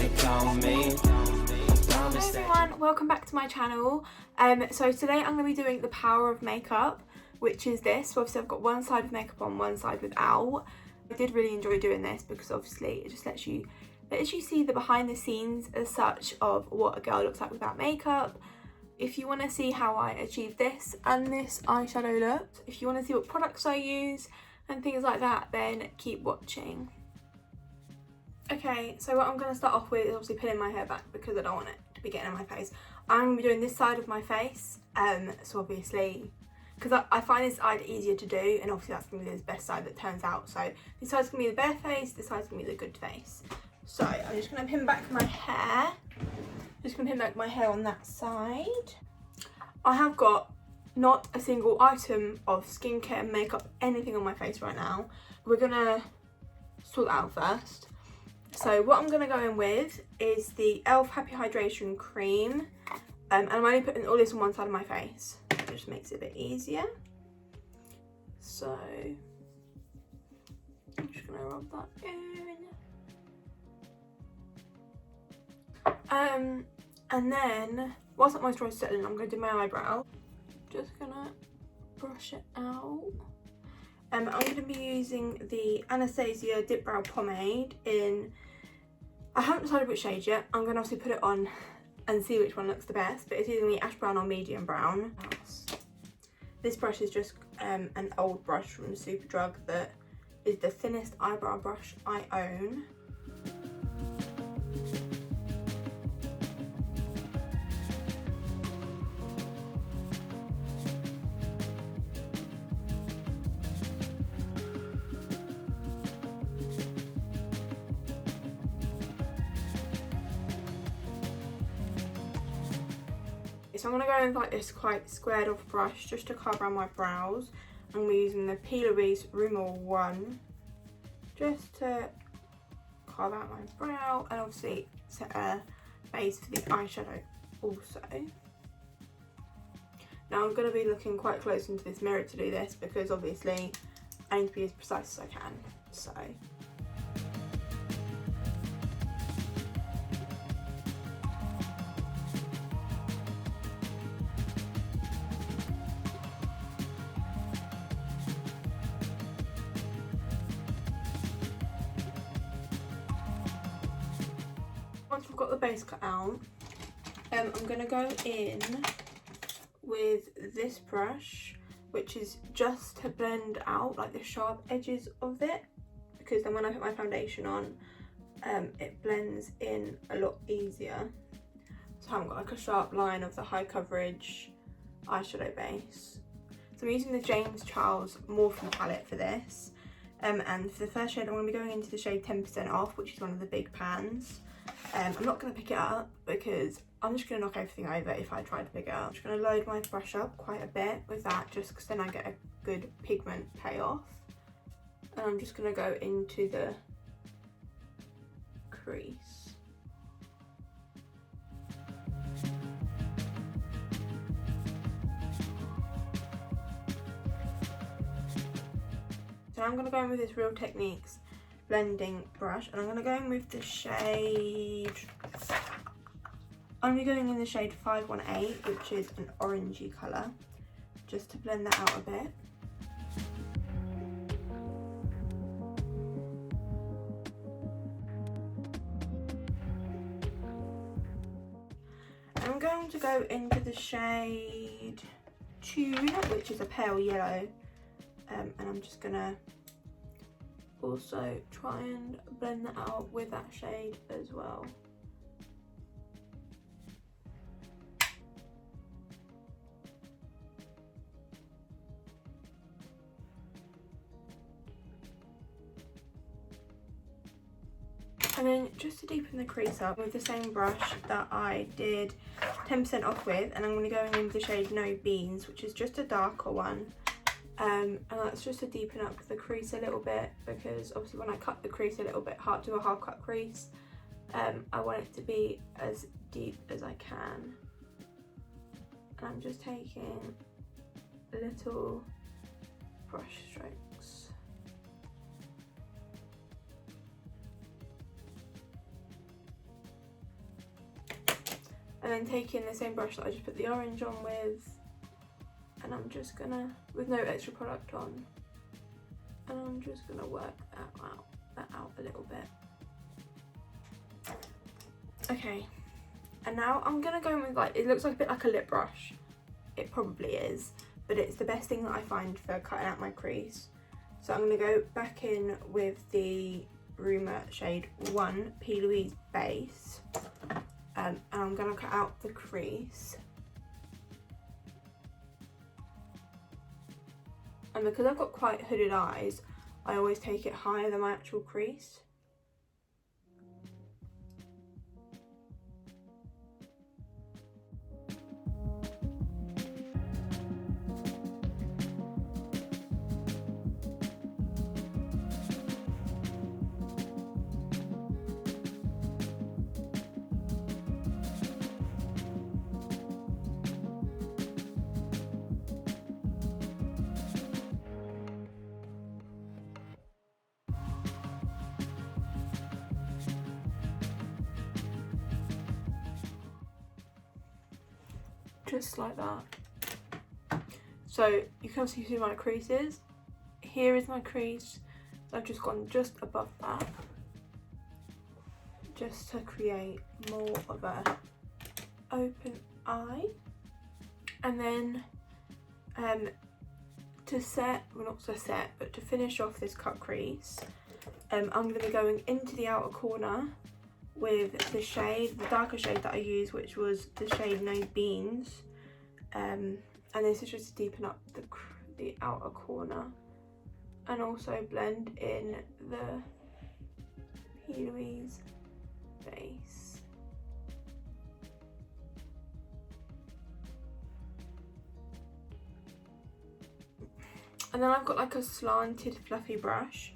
they call me. Hello everyone, welcome back to my channel. So today I'm going to be doing the power of makeup, which is this. So obviously I've got one side with makeup on, one side without. I did really enjoy doing this because obviously it just lets you see the behind the scenes as such of what a girl looks like without makeup. If you want to see how I achieve this and this eyeshadow look, if you want to see what products I use and things like that, then keep watching. Okay, so what I'm going to start off with is obviously pinning my hair back because I don't want it to be getting in my face. I'm going to be doing this side of my face, so obviously, because I find this side easier to do, and obviously that's going to be the best side that turns out. So this side's going to be the bare face, this side's going to be the good face. So I'm just going to pin back my hair. Just going to pin back my hair on that side. I have got not a single item of skincare, makeup, anything on my face right now. We're going to sort that out first. So what I'm going to go in with is the e.l.f. Happy Hydration Cream. And I'm only putting all this on one side of my face. It just makes it a bit easier. So I'm just going to rub that in. And then, whilst that moisturiser is settling, I'm going to do my eyebrow. Just going to brush it out. I'm going to be using the Anastasia Dip Brow Pomade in, I haven't decided which shade yet. I'm going to obviously put it on and see which one looks the best, but it's either going to be ash brown or medium brown. This brush is just an old brush from Superdrug that is the thinnest eyebrow brush I own. So I'm going to go in with like this quite squared off brush just to carve around my brows. I'm going to be using the P. Louise Rimmel 1 just to carve out my brow and obviously set a base for the eyeshadow also. Now I'm going to be looking quite close into this mirror to do this because obviously I need to be as precise as I can. So once we've got the base cut out, I'm going to go in with this brush, which is just to blend out like the sharp edges of it, because then when I put my foundation on, it blends in a lot easier. So I haven't got like a sharp line of the high coverage eyeshadow base. So I'm using the James Charles Morphe palette for this. And for the first shade, I'm going to be going into the shade 10% Off, which is one of the big pans. I'm not going to pick it up because I'm just going to knock everything over if I try to pick it up. I'm just going to load my brush up quite a bit with that, just because then I get a good pigment payoff. And I'm just going to go into the crease. So I'm going to go in with this Real Techniques blending brush, and I'm going to go in with the shade, I'm going to be going in the shade 518, which is an orangey colour, just to blend that out a bit. I'm going to go into the shade 2, which is a pale yellow, and I'm just going to also try and blend that out with that shade as well. And then just to deepen the crease up with the same brush that I did 10% Off with, and I'm going to go in with the shade No Beans, which is just a darker one. And that's just to deepen up the crease a little bit, because obviously when I cut the crease a little bit, do a half cut crease, I want it to be as deep as I can. And I'm just taking little brush strokes. And then taking the same brush that I just put the orange on with, and I'm just gonna, with no extra product on, and I'm just gonna work that out a little bit. Okay, and now I'm gonna go in with, like, it looks like a bit like a lip brush. It probably is, but it's the best thing that I find for cutting out my crease. So I'm gonna go back in with the Rumour shade 1 P. Louise base, and I'm gonna cut out the crease. And because I've got quite hooded eyes, I always take it higher than my actual crease. Just like that. So you can obviously see my creases. Here is my crease. So I've just gone just above that, just to create more of a open eye. And then to set, well not to set, but to finish off this cut crease, I'm going to be going into the outer corner with the shade, the darker shade that I used, which was the shade No Beans, and this is just to deepen up the outer corner and also blend in the P. Louise base. And then I've got like a slanted fluffy brush,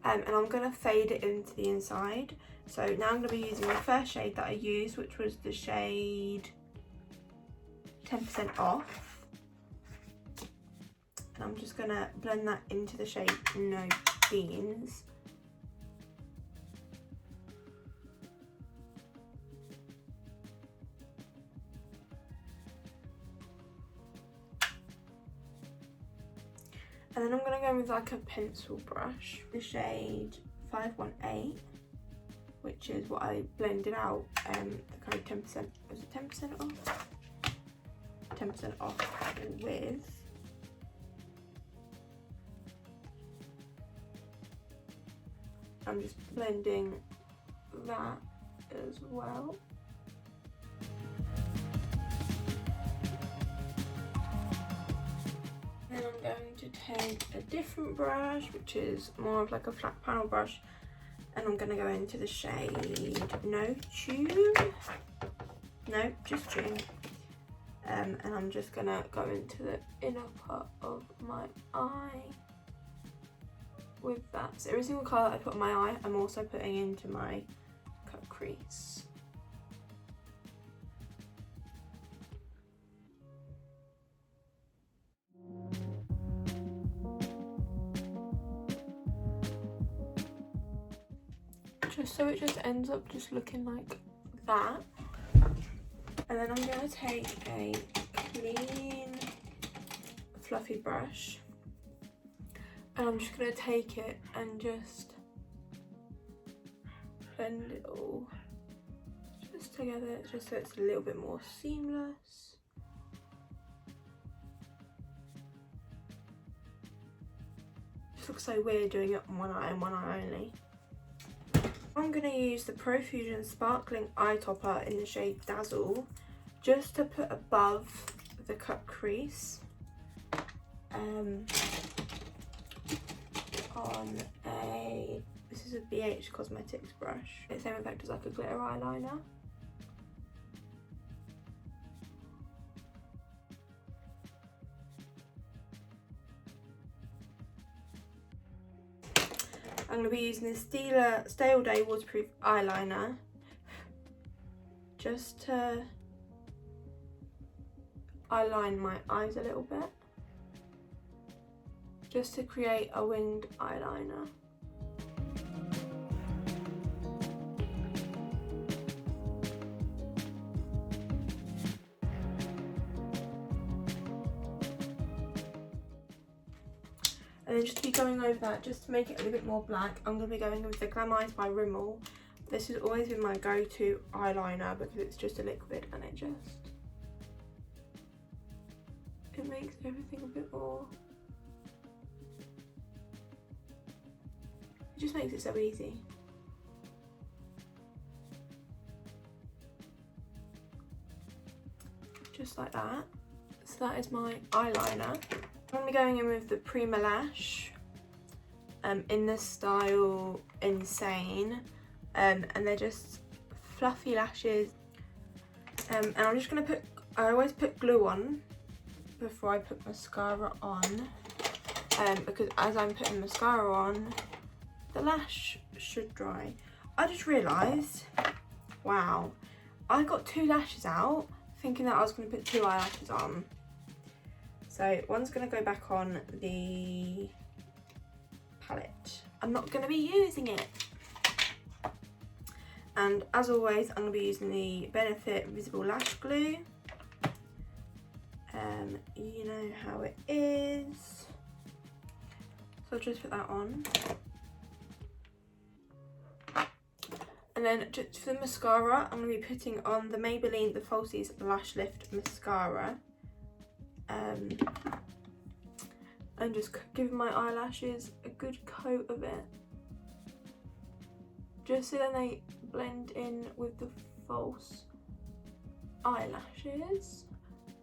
and I'm going to fade it into the inside. So now I'm going to be using the first shade that I used, which was the shade 10% Off. And I'm just going to blend that into the shade No Beans. And then I'm going to go with like a pencil brush, the shade 518. Which is what I blended out the kind of 10%, was it 10% off? 10% off with. I'm just blending that as well. Then I'm going to take a different brush, which is more of like a flat panel brush, and I'm going to go into the shade No Tune. No, just Tune. And I'm just going to go into the inner part of my eye with that. So every single colour I put on my eye, I'm also putting into my cut crease. Just so it just ends up just looking like that. And then I'm going to take a clean fluffy brush, and I'm just going to take it and just blend it all just together, just so it's a little bit more seamless. It looks so weird doing it on one eye and one eye only. I'm going to use the Profusion Sparkling Eye Topper in the shade Dazzle, just to put above the cut crease on a, this is a BH Cosmetics brush. It's the same effect as like a glitter eyeliner. I'm going to be using this Stale Day Waterproof Eyeliner just to eyeline my eyes a little bit, just to create a winged eyeliner. And then just to be going over that, just to make it a little bit more black, I'm going to be going with the Glam Eyes by Rimmel. This has always been my go-to eyeliner because it's just a liquid and it makes everything a bit more, it just makes it so easy. Just like that. So that is my eyeliner. I'm going to be going in with the Prima Lash in the style Insane, and they're just fluffy lashes, and I'm just going to put, I always put glue on before I put mascara on, because as I'm putting mascara on, the lash should dry. I just realised, wow, I got 2 lashes out thinking that I was going to put 2 eyelashes on. So one's going to go back on the palette. I'm not going to be using it. And as always, I'm going to be using the Benefit Visible Lash Glue. You know how it is. So I'll just put that on. And then just for the mascara, I'm going to be putting on the Maybelline The Falsies Lash Lift Mascara. And just giving my eyelashes a good coat of it. Just so then they blend in with the false eyelashes.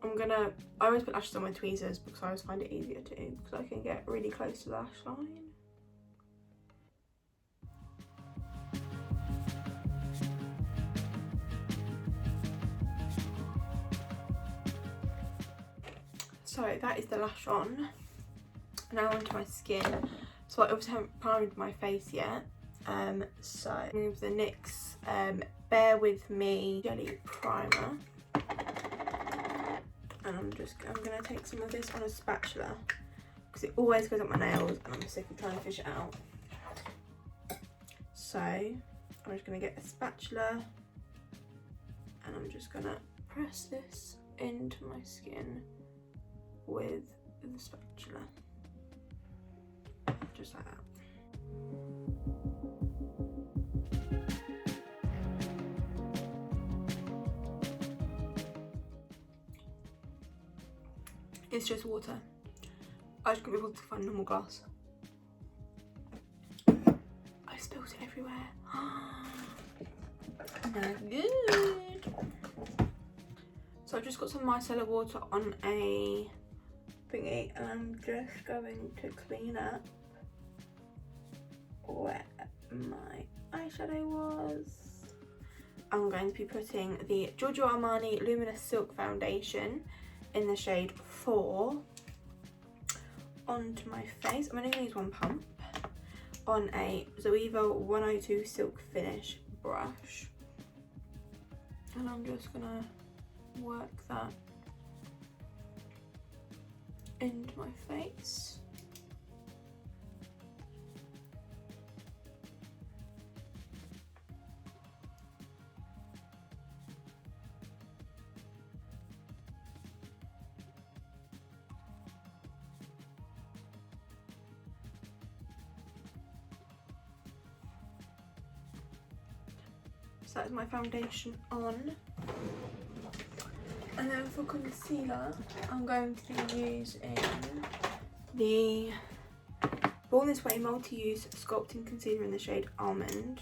I always put lashes on my tweezers because I always find it easier to, because I can get really close to the lash line. So that is the lash on. Now onto my skin. So I obviously haven't primed my face yet. So I'm going with the NYX Bear With Me Jelly Primer. And I'm going to take some of this on a spatula because it always goes up my nails and I'm sick of trying to fish it out. So I'm just going to get a spatula and I'm just going to press this into my skin with the spatula, just like that. It's just water. I just couldn't be able to find normal glass. I spilled it everywhere. Not good. So I've just got some micellar water on a thingy and I'm just going to clean up where my eyeshadow was. I'm going to be putting the Giorgio Armani Luminous Silk Foundation in the shade 4 onto my face. I'm only going to use one pump on a Zoeva 102 Silk Finish brush. And I'm just going to work that into my face. So that is my foundation on. And then for concealer, I'm going to be using the Born This Way Multi-Use Sculpting Concealer in the shade Almond.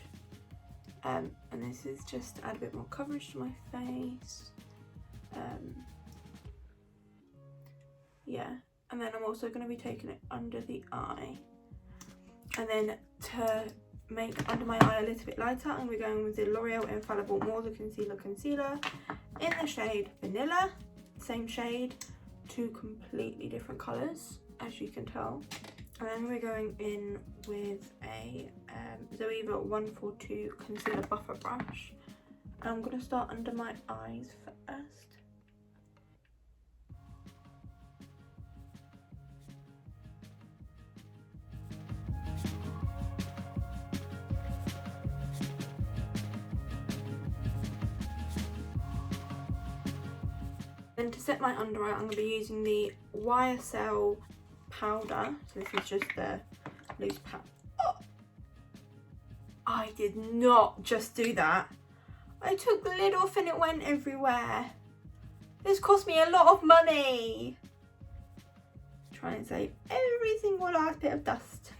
And this is just to add a bit more coverage to my face. Yeah, and then I'm also going to be taking it under the eye. And then to make under my eye a little bit lighter, I'm going to be going with the L'Oreal Infallible More Than Concealer in the shade Vanilla. Same shade, 2 completely different colours, as you can tell. And then we're going in with a Zoeva 142 Concealer Buffer Brush. And I'm going to start under my eyes first. Then to set my under eye, I'm going to be using the YSL powder. So this is just the loose powder. Oh, I did not just do that. I took the lid off and it went everywhere. This cost me a lot of money. Try and save every single last bit of dust.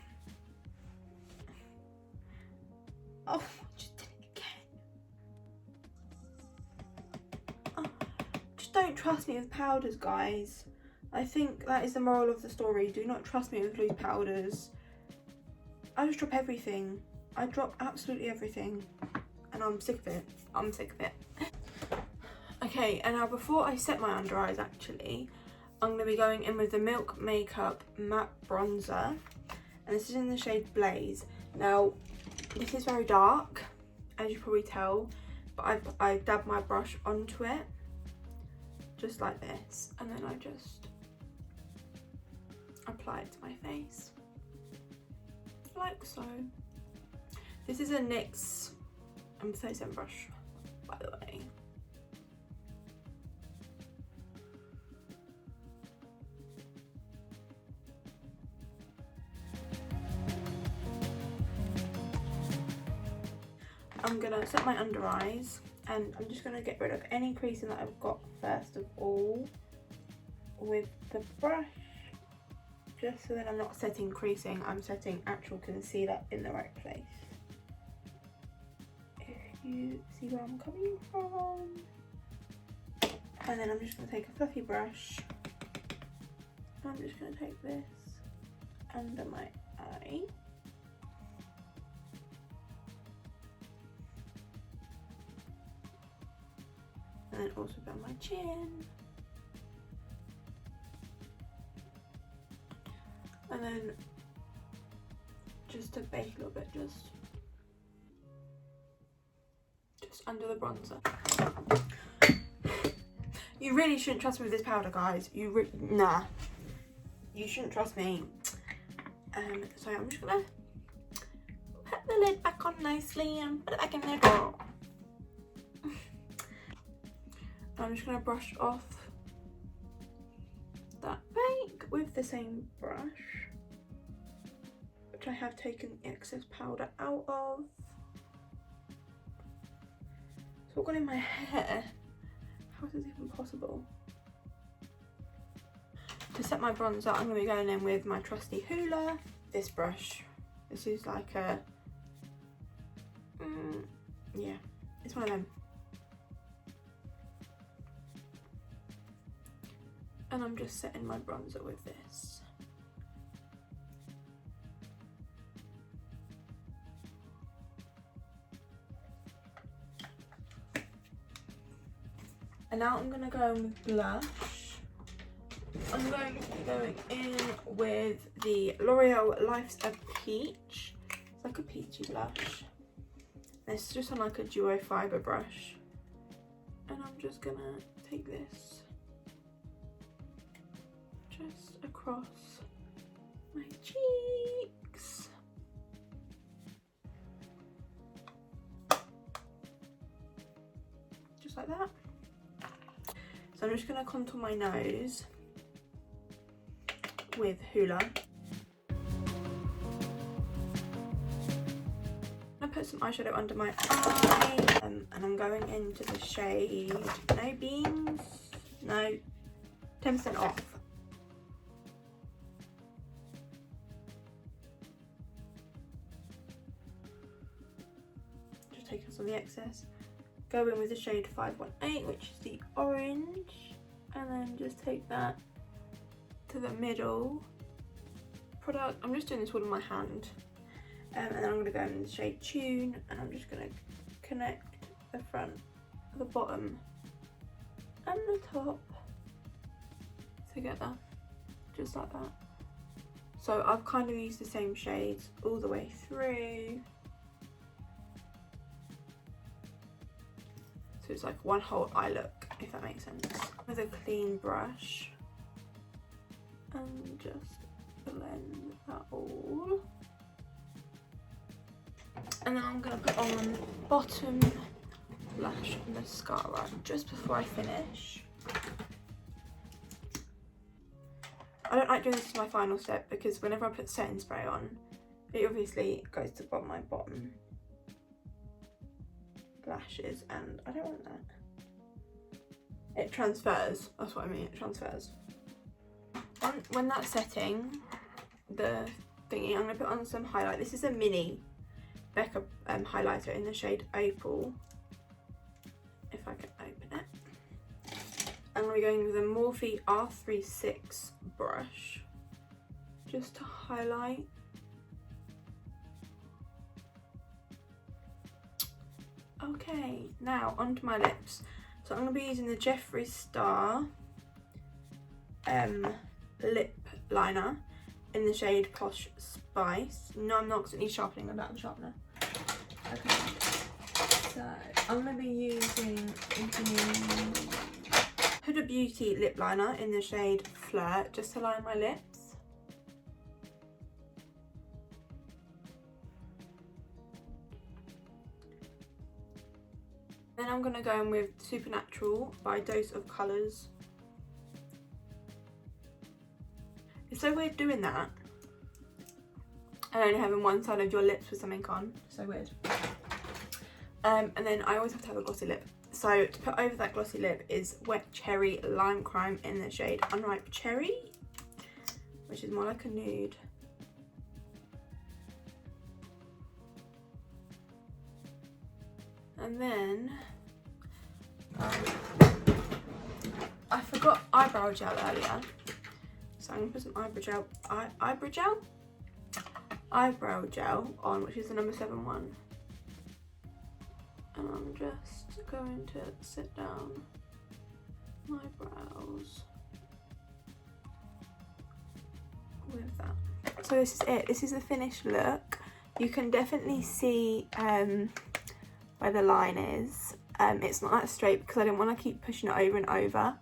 Oh, I just did it again. Oh, just don't trust me with powders, guys. I think that is the moral of the story. Do not trust me with loose powders. I just drop everything. I drop absolutely everything. And I'm sick of it. I'm sick of it. Okay, and now before I set my under eyes, actually, I'm going to be going in with the Milk Makeup Matte Bronzer. And this is in the shade Blaze. Now, this is very dark, as you probably tell. But I dab my brush onto it. Just like this. And then I just apply it to my face. Like so. This is a NYX 37 brush, by the way. I'm gonna set my under eyes and I'm just gonna get rid of any creasing that I've got first of all with the brush, just so that I'm not setting creasing, I'm setting actual concealer in the right place. If you see where I'm coming from. And then I'm just gonna take a fluffy brush. I'm just gonna take this under my eye. And then also down my chin. And then just to bake a little bit, just under the bronzer. You really shouldn't trust me with this powder, guys. Nah. You shouldn't trust me. So I'm just gonna put the lid back on nicely and put it back in there. I'm just going to brush off that bake with the same brush, which I have taken the excess powder out of. So what got in my hair? How is this even possible? To set my bronzer, I'm going to be going in with my trusty Hoola. This brush. This is like a... yeah, it's one of them. And I'm just setting my bronzer with this. And now I'm gonna go in with blush. I'm going to be going in with the L'Oreal Life's a Peach. It's like a peachy blush. And it's just on like a duo fibre brush. And I'm just gonna take this just across my cheeks. Just like that. So I'm just going to contour my nose with Hoola. I put some eyeshadow under my eye, and I'm going into the shade No Beans, no, 10% off. Just taking some of the excess. Go in with the shade 518, which is the orange, and then just take that to the middle product. I'm just doing this all in my hand. And then I'm going to go in the shade Tune, and I'm just going to connect the front, the bottom and the top together, just like that. So I've kind of used the same shades all the way through. So it's like one whole eye look, if that makes sense. With a clean brush, and just blend that all. And then I'm going to put on bottom lash mascara just before I finish. I don't like doing this as my final step because whenever I put setting spray on, it obviously goes to my bottom lashes, and I don't want that. It transfers, that's what I mean, it transfers. When that's setting, the thingy, I'm going to put on some highlight. This is a mini Becca highlighter in the shade Opal, if I can open it. I'm going to be going with a Morphe R36 brush, just to highlight. Okay, now onto my lips. So I'm going to be using the Jeffree Star lip liner in the shade Posh Spice. No, I'm not, because it needs sharpening. I don't have a sharpener. Okay, so I'm going to be using the Huda Beauty lip liner in the shade Flirt, just to line my lips. Then I'm going to go in with Supernatural by Dose of Colours. It's so weird doing that and only having one side of your lips with something on. So weird. And then I always have to have a glossy lip. So to put over that glossy lip is Wet Cherry Lime Crime in the shade Unripe Cherry, which is more like a nude. And then I forgot eyebrow gel earlier, so I'm gonna put some eyebrow gel on, which is the number 7 one, and I'm just going to sit down my brows with that. So this is it. This is the finished look. You can definitely see where the line is. It's not that straight because I didn't want to keep pushing it over and over,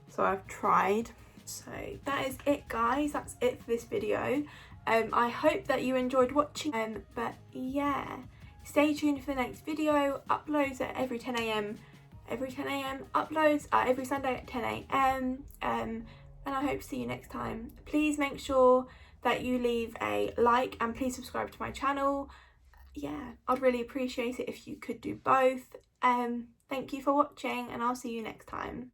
so I've tried. So that is it, guys. That's it for this video. I hope that you enjoyed watching, but yeah, stay tuned for the next video. Uploads at every 10 AM. Uploads are every Sunday at 10 AM. And I hope to see you next time. Please make sure that you leave a like and please subscribe to my channel. Yeah, I'd really appreciate it if you could do both. Thank you for watching, and I'll see you next time.